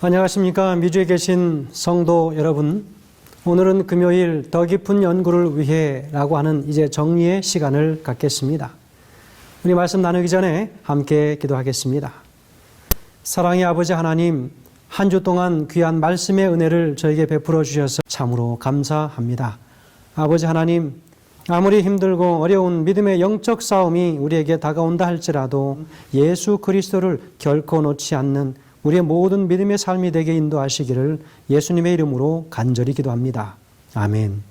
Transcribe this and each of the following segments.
안녕하십니까. 미주에 계신 성도 여러분, 오늘은 금요일 더 깊은 연구를 위해 라고 하는 이제 정리의 시간을 갖겠습니다. 우리 말씀 나누기 전에 함께 기도하겠습니다. 사랑의 아버지 하나님, 한 주 동안 귀한 말씀의 은혜를 저에게 베풀어 주셔서 참으로 감사합니다. 아버지 하나님, 아무리 힘들고 어려운 믿음의 영적 싸움이 우리에게 다가온다 할지라도 예수 그리스도를 결코 놓지 않는 우리의 모든 믿음의 삶이 되게 인도하시기를 예수님의 이름으로 간절히 기도합니다. 아멘.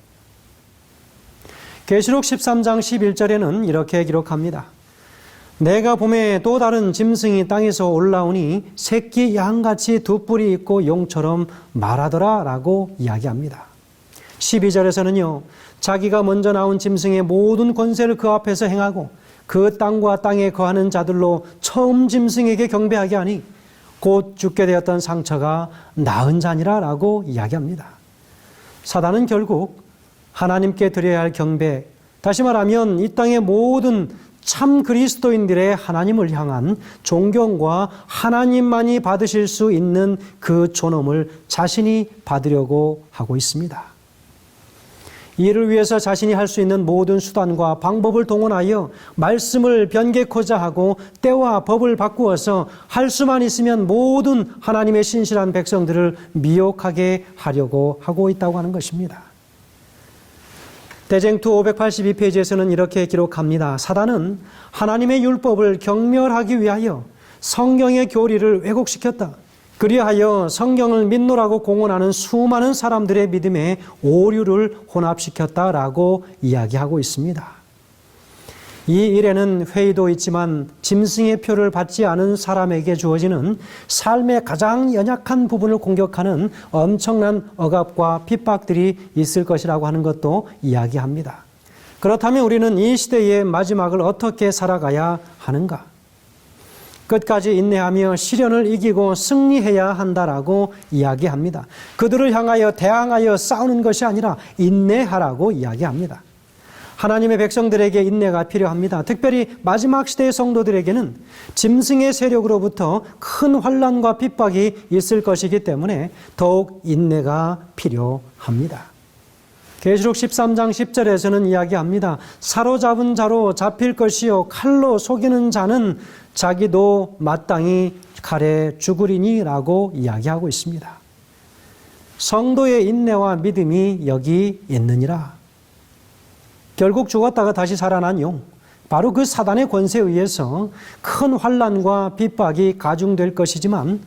계시록 13장 11절에는 이렇게 기록합니다. 내가 봄에 또 다른 짐승이 땅에서 올라오니 새끼 양같이 두 뿔이 있고 용처럼 말하더라 라고 이야기합니다. 12절에서는요. 자기가 먼저 나온 짐승의 모든 권세를 그 앞에서 행하고 그 땅과 땅에 거하는 자들로 처음 짐승에게 경배하게 하니 곧 죽게 되었던 상처가 나은 자니라 라고 이야기합니다. 사단은 결국 하나님께 드려야 할 경배, 다시 말하면 이 땅의 모든 참 그리스도인들의 하나님을 향한 존경과 하나님만이 받으실 수 있는 그 존엄을 자신이 받으려고 하고 있습니다. 이를 위해서 자신이 할 수 있는 모든 수단과 방법을 동원하여 말씀을 변개코자 하고 때와 법을 바꾸어서 할 수만 있으면 모든 하나님의 신실한 백성들을 미혹하게 하려고 하고 있다고 하는 것입니다. 대쟁투 582페이지에서는 이렇게 기록합니다. 사단은 하나님의 율법을 경멸하기 위하여 성경의 교리를 왜곡시켰다. 그리하여 성경을 믿노라고 공언하는 수많은 사람들의 믿음에 오류를 혼합시켰다라고 이야기하고 있습니다. 이 일에는 회의도 있지만 짐승의 표를 받지 않은 사람에게 주어지는 삶의 가장 연약한 부분을 공격하는 엄청난 억압과 핍박들이 있을 것이라고 하는 것도 이야기합니다. 그렇다면 우리는 이 시대의 마지막을 어떻게 살아가야 하는가? 끝까지 인내하며 시련을 이기고 승리해야 한다라고 이야기합니다. 그들을 향하여 대항하여 싸우는 것이 아니라 인내하라고 이야기합니다. 하나님의 백성들에게 인내가 필요합니다. 특별히 마지막 시대의 성도들에게는 짐승의 세력으로부터 큰 환난과 핍박이 있을 것이기 때문에 더욱 인내가 필요합니다. 계시록 13장 10절에서는 이야기합니다. 사로잡은 자로 잡힐 것이요 칼로 속이는 자는 자기도 마땅히 칼에 죽으리니 라고 이야기하고 있습니다. 성도의 인내와 믿음이 여기 있느니라. 결국 죽었다가 다시 살아난 용, 바로 그 사단의 권세에 의해서 큰 환난과 핍박이 가중될 것이지만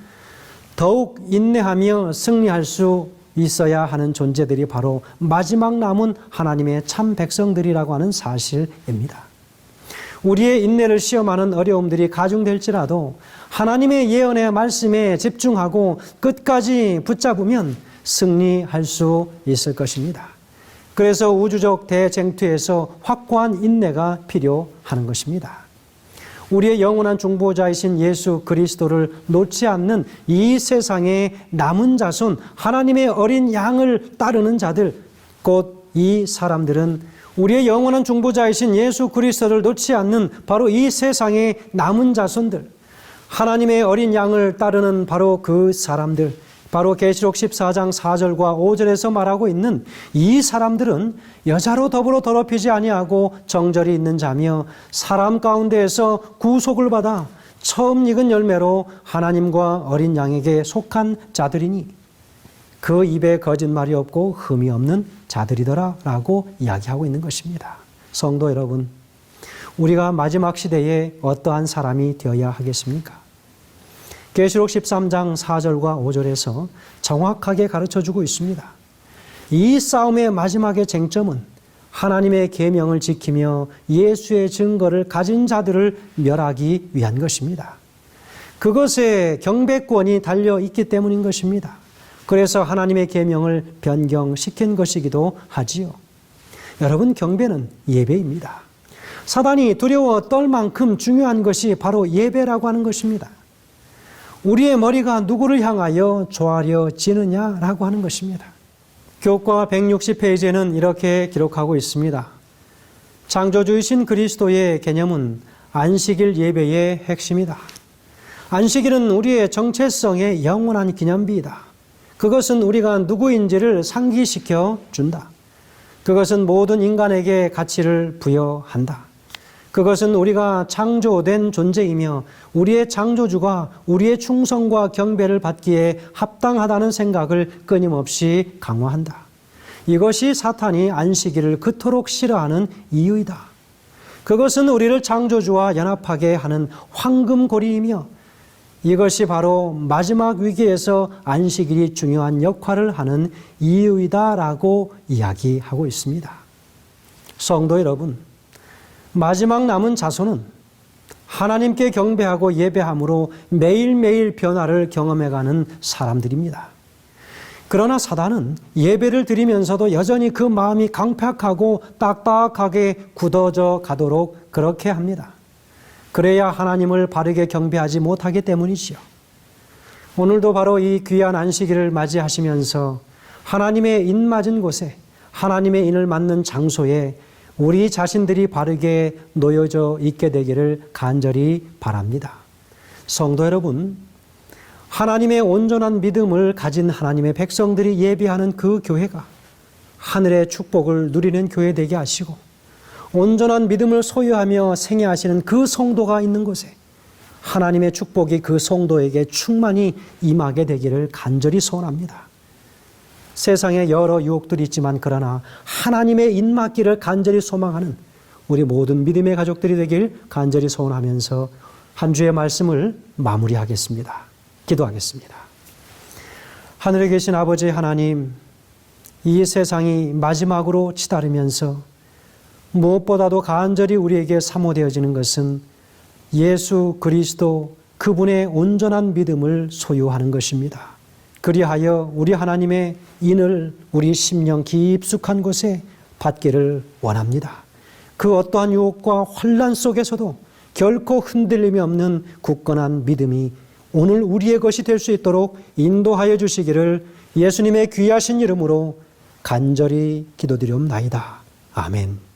더욱 인내하며 승리할 수 있어야 하는 존재들이 바로 마지막 남은 하나님의 참 백성들이라고 하는 사실입니다. 우리의 인내를 시험하는 어려움들이 가중될지라도 하나님의 예언의 말씀에 집중하고 끝까지 붙잡으면 승리할 수 있을 것입니다. 그래서 우주적 대쟁투에서 확고한 인내가 필요한 것입니다. 우리의 영원한 중보자이신 예수 그리스도를 놓지 않는 이 세상의 남은 자손, 하나님의 어린 양을 따르는 자들, 곧 이 사람들은 우리의 영원한 중보자이신 예수 그리스도를 놓지 않는 바로 이 세상의 남은 자손들, 하나님의 어린 양을 따르는 바로 그 사람들, 바로 계시록 14장 4절과 5절에서 말하고 있는 이 사람들은 여자로 더불어 더럽히지 아니하고 정절이 있는 자며 사람 가운데에서 구속을 받아 처음 익은 열매로 하나님과 어린 양에게 속한 자들이니 그 입에 거짓말이 없고 흠이 없는 자들이더라 라고 이야기하고 있는 것입니다. 성도 여러분, 우리가 마지막 시대에 어떠한 사람이 되어야 하겠습니까? 계시록 13장 4절과 5절에서 정확하게 가르쳐주고 있습니다. 이 싸움의 마지막의 쟁점은 하나님의 계명을 지키며 예수의 증거를 가진 자들을 멸하기 위한 것입니다. 그것에 경배권이 달려 있기 때문인 것입니다. 그래서 하나님의 계명을 변경시킨 것이기도 하지요. 여러분, 경배는 예배입니다. 사단이 두려워 떨 만큼 중요한 것이 바로 예배라고 하는 것입니다. 우리의 머리가 누구를 향하여 조아려지느냐라고 하는 것입니다. 교과 160페이지에는 이렇게 기록하고 있습니다. 창조주이신 그리스도의 개념은 안식일 예배의 핵심이다. 안식일은 우리의 정체성의 영원한 기념비이다. 그것은 우리가 누구인지를 상기시켜 준다. 그것은 모든 인간에게 가치를 부여한다. 그것은 우리가 창조된 존재이며 우리의 창조주가 우리의 충성과 경배를 받기에 합당하다는 생각을 끊임없이 강화한다. 이것이 사탄이 안식일을 그토록 싫어하는 이유이다. 그것은 우리를 창조주와 연합하게 하는 황금고리이며 이것이 바로 마지막 위기에서 안식일이 중요한 역할을 하는 이유이다라고 이야기하고 있습니다. 성도 여러분, 마지막 남은 자손은 하나님께 경배하고 예배함으로 매일매일 변화를 경험해가는 사람들입니다. 그러나 사단은 예배를 드리면서도 여전히 그 마음이 강팍하고 딱딱하게 굳어져 가도록 그렇게 합니다. 그래야 하나님을 바르게 경배하지 못하기 때문이지요. 오늘도 바로 이 귀한 안식일을 맞이하시면서 하나님의 인 맞은 곳에, 하나님의 인을 맞는 장소에 우리 자신들이 바르게 놓여져 있게 되기를 간절히 바랍니다. 성도 여러분, 하나님의 온전한 믿음을 가진 하나님의 백성들이 예배하는 그 교회가 하늘의 축복을 누리는 교회 되게 하시고, 온전한 믿음을 소유하며 생애하시는 그 성도가 있는 곳에 하나님의 축복이 그 성도에게 충만히 임하게 되기를 간절히 소원합니다. 세상에 여러 유혹들이 있지만 그러나 하나님의 인맞기를 간절히 소망하는 우리 모든 믿음의 가족들이 되길 간절히 소원하면서 한 주의 말씀을 마무리하겠습니다. 기도하겠습니다. 하늘에 계신 아버지 하나님, 이 세상이 마지막으로 치달으면서 무엇보다도 간절히 우리에게 사모되어지는 것은 예수 그리스도 그분의 온전한 믿음을 소유하는 것입니다. 그리하여 우리 하나님의 인을 우리 심령 깊숙한 곳에 받기를 원합니다. 그 어떠한 유혹과 환난 속에서도 결코 흔들림이 없는 굳건한 믿음이 오늘 우리의 것이 될 수 있도록 인도하여 주시기를 예수님의 귀하신 이름으로 간절히 기도드리옵나이다. 아멘.